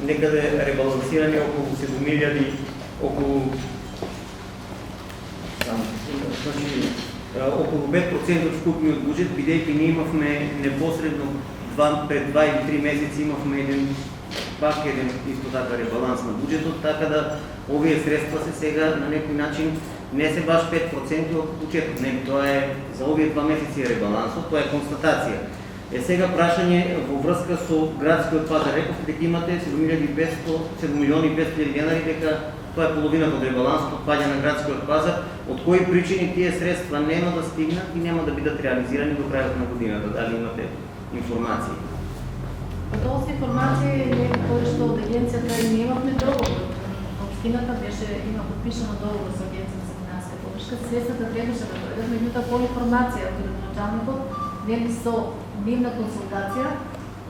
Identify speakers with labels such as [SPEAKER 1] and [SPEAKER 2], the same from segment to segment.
[SPEAKER 1] некаде ребалансирани околу 7.000, околу 5% од вкупниот буџет, бидејќи ние имавме непосредно пред 2 или 3 месеци имавме еден исто така ребаланс на буџетот, така да овие средства се сега на некој начин не се баш 5% од буџетот, не, тоа е за овие 2 месеци ребалансот, тоа е констатација. Сега прашање во врска со градскиот пазар, рековте дека имате 7.500.000 денари, дека тоа е половината од ребалансот, паѓа на градскиот пазар, од кои причини тие средства нема да стигнат и нема да бидат реализирани до крајот на годината, дали имате информации?
[SPEAKER 2] Тоа се информации е кој што од агенцијата не имавме договор. Општината има подпишано договор со агенцијата за финансиска поддршка, средствата требаше да дојдат, меѓутоа по информација од градоначалникот вели со нивна консултација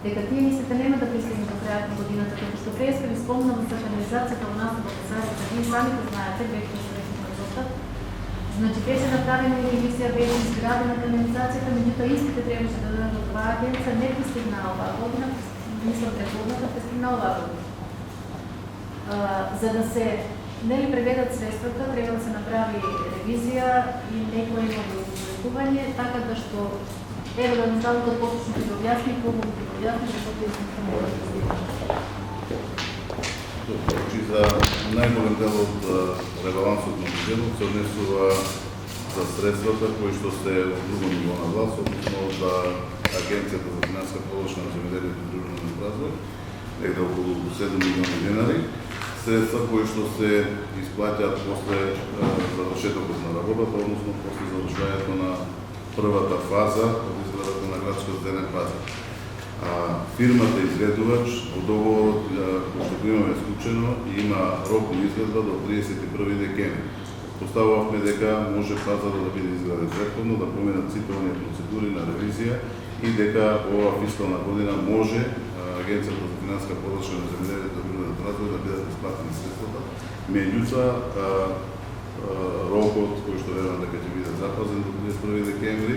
[SPEAKER 2] дека тие мислите нема да пристигнат до крајот на годината, како што преска ви спомнам за канализацијата во нас во Касарите, вие самите знаете, веќе се речено резултат. Значи беше направена ревизија, беше изградена канализацијата, меѓутоа истите требаше да дадат од оваа агенција, не пристигна оваа година, мислам предходната, пристигна оваа година. За да се преведат средствата, треба да се направи ревизија и некој има договарување, така да што ево да наставникот поточно да објасни, колку да објасни, защото е
[SPEAKER 3] Значи, за најголем дел од ребалансот на буџетот се однесува за средствата кои што се од друго ниво на власт, односно од Агенцијата за финансиска поддршка на земјоделието и руралниот развој, негде околу 7 милиони денари, средства кои што се исплаќаат после завршетокот на работата, односно после завршувањето на првата фаза од изградата на градскиот зелен пазар. Фирмата изгледувач од договорот кој што го имаме склучено има рок на изгледба до 31 декември. Поставувавме дека може пазарот да биде изграден претходно, да поменат сите оние процедури на ревизија и дека ова фискална година може Агенцијата за финансиска поддршка на земјоделието и руралниот развој да бидат исплатени средствата. Меѓутоа, рокот кој што верувам дека ќе биде запазен до 31 декември,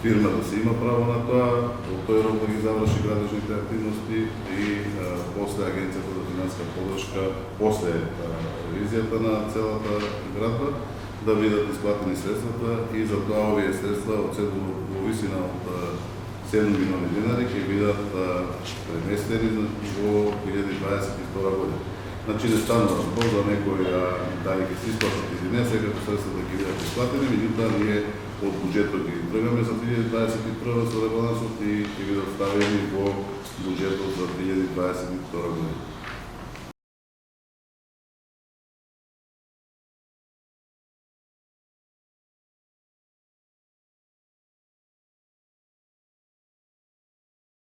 [SPEAKER 3] фирмата се има право на тоа, во тој рок да ги заврши градежните активности и после Агенцијата за финансиска поддршка, после ревизијата на целата градба, да бидат исплатени средствата и за тоа овие средства од во висина од 7 милиони денари ќе бидат преместени во 2022 година. Значи не станува збор за некој дали ќе се исплатат или не, сега средствата ќе бидат исплатени, меѓутоа ние од буџетот ги тргаме за 2021 со ребалансот и ќе бидат ставени во буџетот за 2022 година.